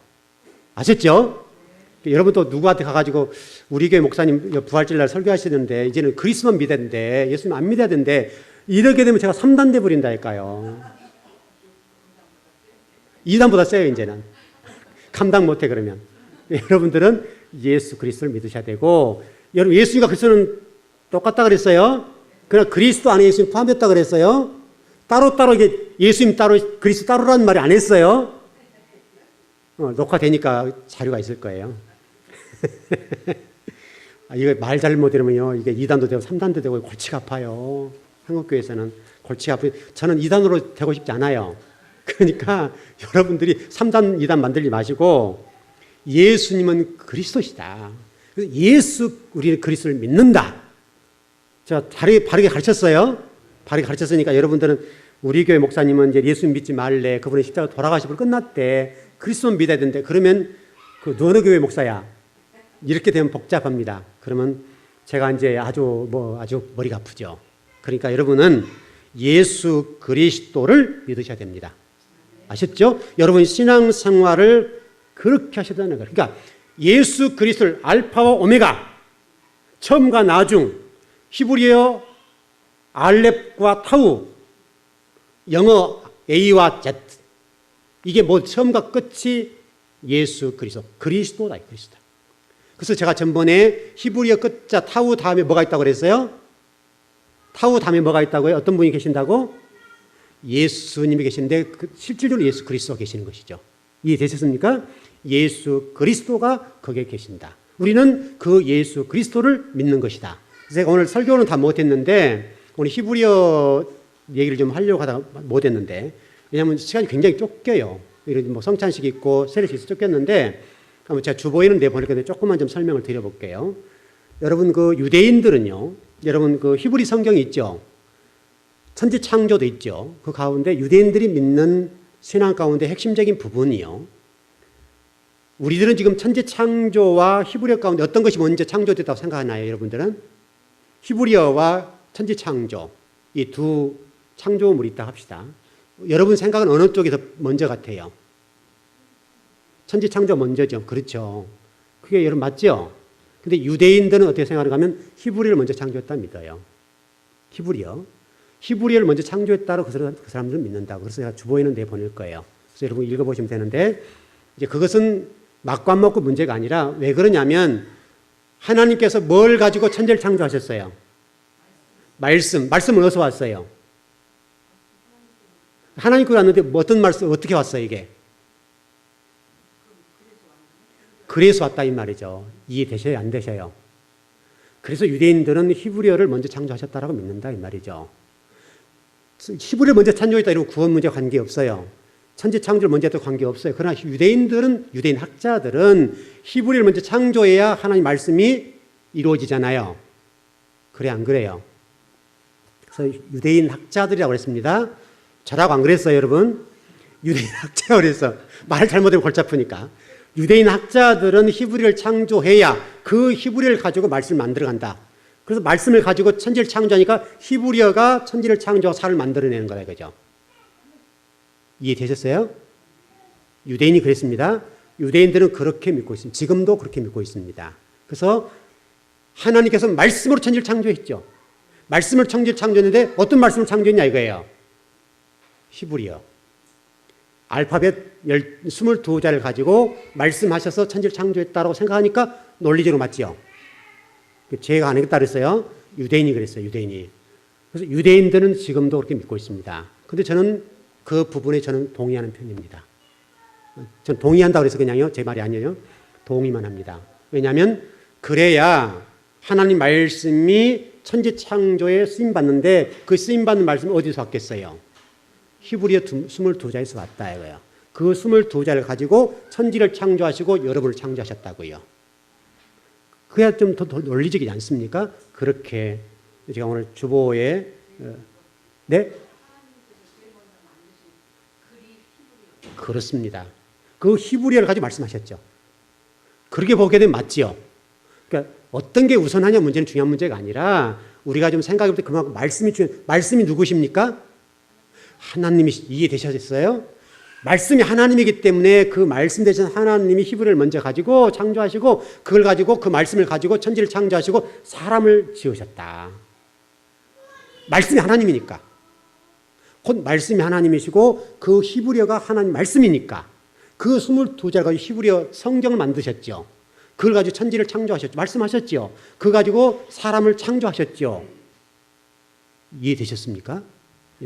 아셨죠? 여러분도 누구한테 가가지고 우리 교회 목사님 부활절 날 설교하시는데 이제는 그리스도만 믿어야 된대, 예수님 안 믿어야 된대, 이렇게 되면 제가 3단 돼 버린다니까요. 2단보다 세요. 이제는 감당 못해. 그러면 여러분들은 예수 그리스도를 믿으셔야 되고, 여러분 예수님과 그리스도는 똑같다 그랬어요. 그러나 그리스도 안에 예수님 포함됐다 그랬어요. 따로따로 이게 예수님 따로 그리스도 따로라는 말이 안 했어요. 녹화되니까 자료가 있을 거예요. 이거 말 잘못 들으면요, 이게 2단도 되고 3단도 되고 골치가 아파요. 한국교회에서는 골치가 아프고, 저는 2단으로 되고 싶지 않아요. 그러니까 여러분들이 3단, 2단 만들지 마시고 예수님은 그리스도시다. 그래서 우리는 그리스도를 믿는다. 제가 바르게 가르쳤어요. 바르게 가르쳤으니까 여러분들은 우리 교회 목사님은 이제 예수님 믿지 말래, 그분의 십자가 돌아가시고 끝났대, 그리스도는 믿어야 된대. 그러면 그 어느 교회 목사야? 이렇게 되면 복잡합니다. 그러면 제가 이제 아주 머리가 아프죠. 그러니까 여러분은 예수 그리스도를 믿으셔야 됩니다. 아셨죠? 여러분 신앙생활을 그렇게 하셔야 되는 거예요. 그러니까 예수 그리스도를 알파와 오메가, 처음과 나중, 히브리어 알렙과 타우, 영어 A와 Z, 이게 뭐 처음과 끝이 예수 그리스도, 그리스도다. 그래서 제가 전번에 히브리어 끝자 타우 다음에 뭐가 있다고 그랬어요? 타우 다음에 뭐가 있다고요? 어떤 분이 계신다고? 예수님이 계신데 실질적으로 예수 그리스도가 계시는 것이죠. 이해되셨습니까? 예수 그리스도가 거기에 계신다. 우리는 그 예수 그리스도를 믿는 것이다. 제가 오늘 설교는 다 못했는데, 오늘 히브리어 얘기를 좀 하려고 하다가 못했는데, 왜냐하면 시간이 굉장히 쫓겨요. 이런 뭐 성찬식 있고 세례식 있어 쫓겼는데, 한번 제가 주보에는 내보니까 조금만 좀 설명을 드려볼게요. 여러분 그 유대인들은요, 여러분 그 히브리 성경이 있죠. 천지 창조도 있죠. 그 가운데 유대인들이 믿는 신앙 가운데 핵심적인 부분이요, 우리들은 지금 천지 창조와 히브리어 가운데 어떤 것이 먼저 창조됐다고 생각하나요? 여러분들은 히브리어와 천지 창조, 이 두 창조물이 있다 합시다. 여러분 생각은 어느 쪽이 더 먼저 같아요? 천지 창조 먼저죠. 그렇죠. 그게 여러분 맞죠? 근데 유대인들은 어떻게 생각하는가 하면 히브리를 먼저 창조했다 믿어요. 히브리어를 먼저 창조했다고 그 사람들은 믿는다고. 그래서 제가 주보에는 내보낼 거예요. 그래서 여러분 읽어보시면 되는데, 이제 그것은 맞고 안 맞고 문제가 아니라 왜 그러냐면 하나님께서 뭘 가지고 천지를 창조하셨어요? 말씀은 어디서 왔어요? 하나님께 왔는데 어떤 말씀, 어떻게 왔어요 이게? 그래서 왔다 이 말이죠. 이해되셔요? 안 되셔요? 그래서 유대인들은 히브리어를 먼저 창조하셨다라고 믿는다 이 말이죠. 히브리어를 먼저 창조했다 이러면 구원 문제와 관계없어요. 천지 창조를 먼저 했다 관계없어요. 그러나 유대인 학자들은 히브리어를 먼저 창조해야 하나님 말씀이 이루어지잖아요. 그래 안 그래요? 그래서 유대인 학자들이라고 그랬습니다. 저라고 안 그랬어요 여러분? 유대인 학자라고 그래서 말 잘못하면 골치 아프니까. 유대인 학자들은 히브리를 창조해야 그 히브리를 가지고 말씀을 만들어간다. 그래서 말씀을 가지고 천지를 창조하니까 히브리어가 천지를 창조하고 사를 만들어내는 거다 이거죠. 이해되셨어요? 유대인이 그랬습니다. 유대인들은 그렇게 믿고 있습니다. 지금도 그렇게 믿고 있습니다. 그래서 하나님께서 말씀으로 천지를 창조했죠. 말씀을 천지를 창조했는데 어떤 말씀을 창조했냐 이거예요. 히브리어. 알파벳 22자를 가지고 말씀하셔서 천지를 창조했다고 생각하니까 논리적으로 맞죠. 제가 안 하겠다 그랬어요. 유대인이 그랬어요. 유대인이. 그래서 유대인들은 지금도 그렇게 믿고 있습니다. 근데 저는 그 부분에 저는 동의하는 편입니다. 전 동의한다고 해서 그냥요. 제 말이 아니에요. 동의만 합니다. 왜냐하면 그래야 하나님 말씀이 천지 창조에 쓰임받는데 그 쓰임받는 말씀이 어디서 왔겠어요? 히브리어 22자에서 왔다 이거예요. 그 22자를 가지고 천지를 창조하시고 여러분을 창조하셨다고요. 그래야 좀 더 논리적이지 않습니까? 그렇게 제가 오늘 주보에 네? 그렇습니다. 그 히브리어를 가지고 말씀하셨죠. 그렇게 보게 되면 맞지요. 그러니까 어떤 게 우선하냐 문제는 중요한 문제가 아니라 우리가 좀 생각해 볼 때 그만큼 말씀이 누구십니까? 하나님이 이해되셨어요? 말씀이 하나님이기 때문에 그 말씀 되신 하나님이 히브리를 먼저 가지고 창조하시고 그걸 가지고 그 말씀을 가지고 천지를 창조하시고 사람을 지으셨다. 말씀이 하나님이니까. 곧 말씀이 하나님이시고 그 히브리어가 하나님 말씀이니까 그 22자를 가지고 히브리어 성경을 만드셨죠. 그걸 가지고 천지를 창조하셨죠. 말씀하셨죠. 그거 가지고 사람을 창조하셨죠. 이해되셨습니까?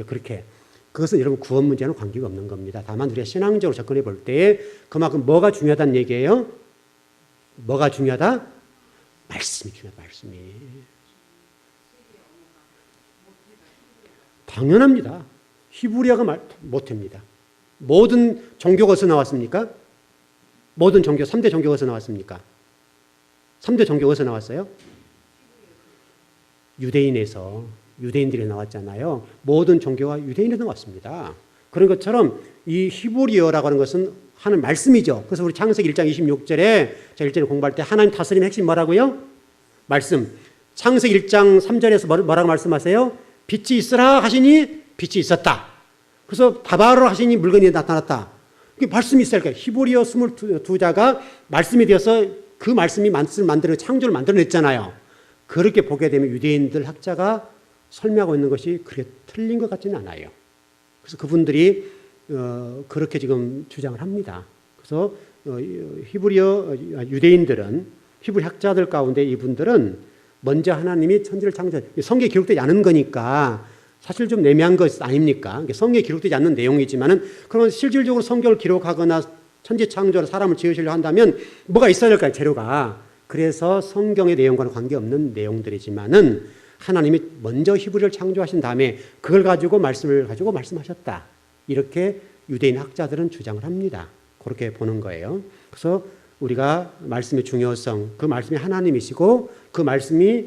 그렇게. 그것은 여러분 구원 문제는 관계가 없는 겁니다. 다만 우리가 신앙적으로 접근해 볼 때 그만큼 뭐가 중요하다는 얘기예요? 뭐가 중요하다? 말씀이 중요하다. 말씀이. 당연합니다. 히브리어가 못합니다. 모든 종교가 어디서 나왔습니까? 모든 종교, 3대 종교가 어디서 나왔습니까? 3대 종교가 어디서 나왔어요? 유대인들이 나왔잖아요. 모든 종교가 유대인에서 나왔습니다. 그런 것처럼 이 히브리어라고 하는 것은 하는 말씀이죠. 그래서 우리 창세기 1장 26절에 제가 1절에 공부할 때 하나님 다스림의 핵심 뭐라고요? 말씀. 창세기 1장 3절에서 뭐라고 말씀하세요? 빛이 있으라 하시니 빛이 있었다. 그래서 다바로 하시니 물건이 나타났다. 말씀이 있으니까 히브리어 22자가 말씀이 되어서 그 말씀이 만들어 창조를 만들어냈잖아요. 그렇게 보게 되면 유대인들 학자가 설명하고 있는 것이 그렇게 틀린 것 같지는 않아요. 그래서 그분들이 그렇게 지금 주장을 합니다. 그래서 유대인들은 히브리 학자들 가운데 이분들은 먼저 하나님이 천지를 창조했다. 성경에 기록되지 않은 거니까 사실 좀 애매한 것 아닙니까? 성경에 기록되지 않는 내용이지만은 그러면 실질적으로 성경을 기록하거나 천지 창조로 사람을 지으시려고 한다면 뭐가 있어야 될까요? 재료가. 그래서 성경의 내용과는 관계없는 내용들이지만은 하나님이 먼저 히브리를 창조하신 다음에 그걸 가지고 말씀을 가지고 말씀하셨다. 이렇게 유대인 학자들은 주장을 합니다. 그렇게 보는 거예요. 그래서 우리가 말씀의 중요성, 그 말씀이 하나님이시고 그 말씀이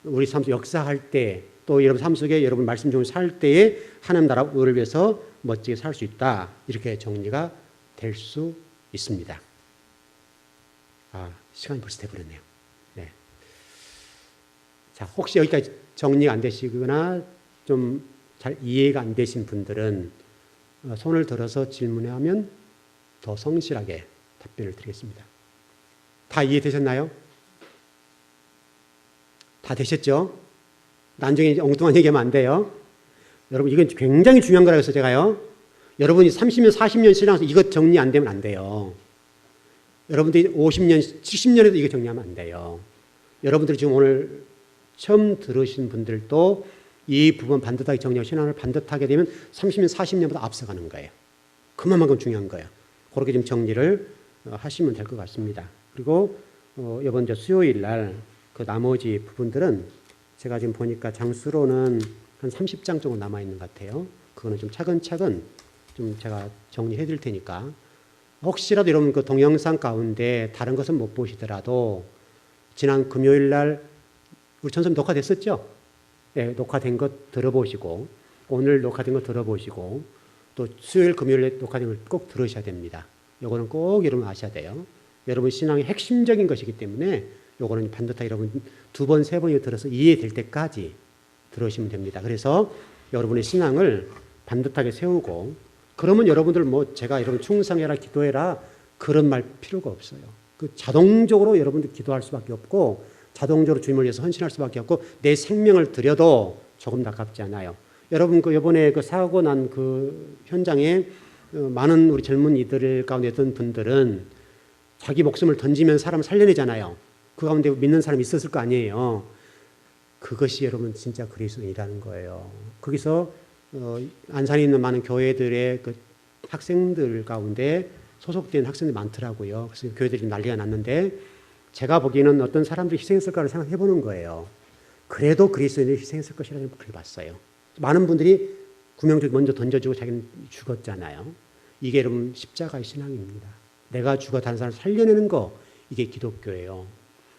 우리 삶 속에 역사할 때 또 여러분 삶 속에 여러분 말씀 중에 살 때에 하나님 나라 의를 위해서 멋지게 살 수 있다. 이렇게 정리가 될 수 있습니다. 시간이 벌써 돼버렸네요. 네. 자, 혹시 여기까지 정리가 안 되시거나 좀 잘 이해가 안 되신 분들은 손을 들어서 질문하면 더 성실하게 답변을 드리겠습니다. 다 이해되셨나요? 다 되셨죠? 나중에 엉뚱한 얘기하면 안 돼요. 여러분 이건 굉장히 중요한 거라고 해서 제가요. 여러분이 30년, 40년 신앙에서 이것 정리 안 되면 안 돼요. 여러분들이 50년, 70년에도 이거 정리하면 안 돼요. 여러분들이 지금 오늘 처음 들으신 분들도 이 부분 반듯하게 정리하고 신앙을 반듯하게 되면 30년, 40년보다 앞서가는 거예요. 그만큼 중요한 거예요. 그렇게 좀 정리를 하시면 될 것 같습니다. 그리고 이번 수요일 날 그 나머지 부분들은 제가 지금 보니까 장수로는 한 30장 정도 남아있는 것 같아요. 그거는 좀 차근차근 좀 제가 정리해 드릴 테니까 혹시라도 여러분 그 동영상 가운데 다른 것은 못 보시더라도 지난 금요일 날 우리 전선 녹화됐었죠? 네, 녹화된 것 들어보시고 오늘 녹화된 것 들어보시고 또 수요일 금요일에 녹화된 걸 꼭 들으셔야 됩니다. 요거는 꼭 여러분 아셔야 돼요. 여러분 신앙의 핵심적인 것이기 때문에 요거는 반듯하게 여러분 2번, 3번이 들어서 이해될 때까지 들으시면 됩니다. 그래서 여러분의 신앙을 반듯하게 세우고 그러면 여러분들 뭐 제가 여러분 충성해라 기도해라 그런 말 필요가 없어요. 그 자동적으로 여러분들 기도할 수밖에 없고 자동적으로 주님을 위해서 헌신할 수밖에 없고 내 생명을 드려도 조금 아깝지 않아요. 여러분 그 이번에 그 사고 난 그 현장에 많은 우리 젊은이들 가운데 어떤 분들은 자기 목숨을 던지면 사람을 살려내잖아요. 그 가운데 믿는 사람이 있었을 거 아니에요. 그것이 여러분 진짜 그리스도인이라는 거예요. 거기서 안산에 있는 많은 교회들의 그 학생들 가운데 소속된 학생들이 많더라고요. 그래서 교회들이 난리가 났는데 제가 보기에는 어떤 사람들이 희생했을까를 생각해 보는 거예요. 그래도 그리스도인들이 희생했을 것이라는 그렇게 봤어요. 많은 분들이 구명조끼 먼저 던져주고 자기는 죽었잖아요. 이게 여러분 십자가의 신앙입니다. 내가 죽어 다른 사람을 살려내는 거 이게 기독교예요.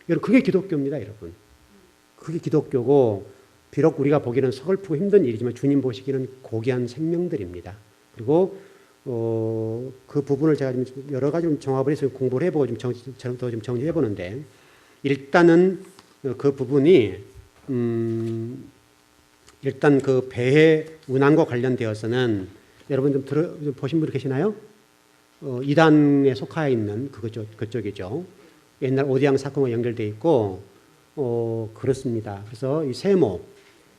여러분 그게 기독교입니다. 여러분 그게 기독교고 비록 우리가 보기에는 서글프고 힘든 일이지만 주님 보시기에는 고귀한 생명들입니다. 그리고 그 부분을 제가 좀 여러 가지 좀 종합을 해서 공부를 해보고 좀 정리해 보는데 일단은 그 부분이 일단 그 배의 운항과 관련되어서는 여러분 좀 보신 분 계시나요? 이단에 속하여 있는 그쪽이죠. 옛날 오디양 사건과 연결되어 있고 그렇습니다. 그래서 이 세모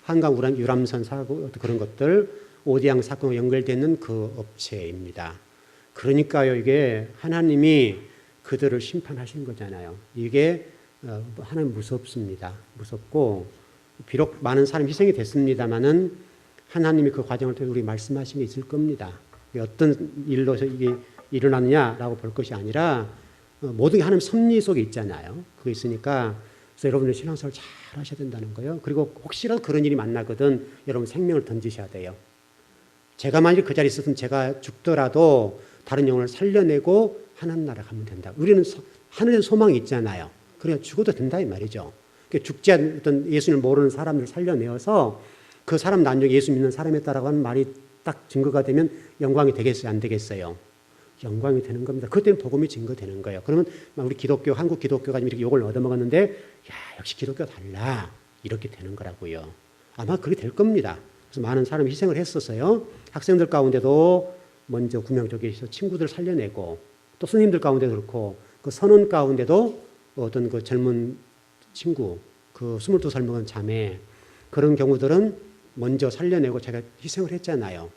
한강 유람선 사고 그런 것들 오디양 사건과 연결되는 그 업체입니다. 그러니까요 이게 하나님이 그들을 심판하신 거잖아요. 이게 하나님 무섭습니다. 무섭고 비록 많은 사람이 희생이 됐습니다마는 하나님이 그 과정을 통해 우리 말씀하신 게 있을 겁니다. 어떤 일로서 이게 일어났냐라고 볼 것이 아니라 모든 게 하나님 섭리 속에 있잖아요. 그게 있으니까 그래서 여러분들 신앙생활 잘 하셔야 된다는 거예요. 그리고 혹시라도 그런 일이 만나거든 여러분 생명을 던지셔야 돼요. 제가 만약에 그 자리에 있었으면 제가 죽더라도 다른 영혼을 살려내고 하나님 나라 가면 된다. 우리는 하늘에 소망이 있잖아요. 그래야 죽어도 된다 이 말이죠. 죽지 않은 어떤 예수님을 모르는 사람들을 살려내어서 그 사람 나중에 예수 믿는 사람이었다라고 하는 말이 딱 증거가 되면 영광이 되겠어요? 안 되겠어요? 영광이 되는 겁니다. 그때는 복음이 증거되는 거예요. 그러면 우리 기독교, 한국 기독교가 이렇게 욕을 얻어먹었는데 야 역시 기독교 달라 이렇게 되는 거라고요. 아마 그렇게 될 겁니다. 그래서 많은 사람이 희생을 했었어요. 학생들 가운데도 먼저 구명조끼에서 친구들 살려내고 또 스님들 가운데도 그렇고 그 선원 가운데도 어떤 그 젊은 친구 그 22살 먹은 자매 그런 경우들은 먼저 살려내고 제가 희생을 했잖아요.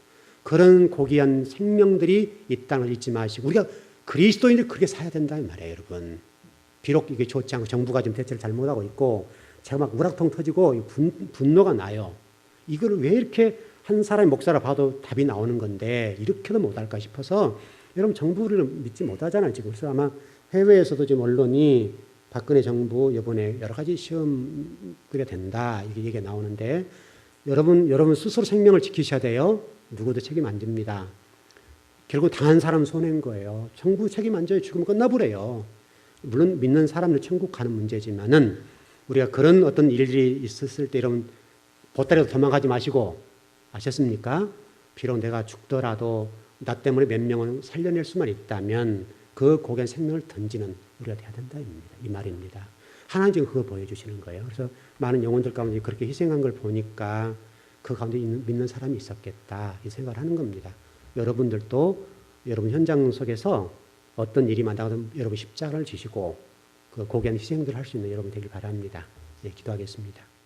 그런 고귀한 생명들이 이 땅을 잊지 마시고 우리가 그리스도인들 그렇게 살아야 된다는 말이에요, 여러분. 비록 이게 좋지 않고 정부가 지금 대처를 잘못하고 있고 제가 막 우락통 터지고 분노가 나요. 이걸 왜 이렇게 한 사람의 목사라 봐도 답이 나오는 건데 이렇게도 못할까 싶어서 여러분 정부를 믿지 못하잖아요, 지금. 그래서 아마 해외에서도 지금 언론이 박근혜 정부 이번에 여러 가지 시험들이 된다 이게 얘기가 나오는데 여러분 스스로 생명을 지키셔야 돼요. 누구도 책임 안 집니다. 결국 당한 사람 손해인 거예요. 정부 책임 안 져요. 죽으면 끝나버려요. 물론 믿는 사람들 천국 가는 문제지만은 우리가 그런 어떤 일들이 있었을 때 여러분 보따리로 도망가지 마시고 아셨습니까? 비록 내가 죽더라도 나 때문에 몇 명은 살려낼 수만 있다면 그 고귀한 생명을 던지는 우리가 돼야 된다 이 말입니다. 하나님 지금 그거 보여주시는 거예요. 그래서 많은 영혼들 가운데 그렇게 희생한 걸 보니까 그 가운데 믿는 사람이 있었겠다 이 생각을 하는 겁니다. 여러분들도 여러분 현장 속에서 어떤 일이 만나도 여러분 십자가를 지시고 그 고귀한 희생들을 할 수 있는 여러분 되길 바랍니다. 기도하겠습니다.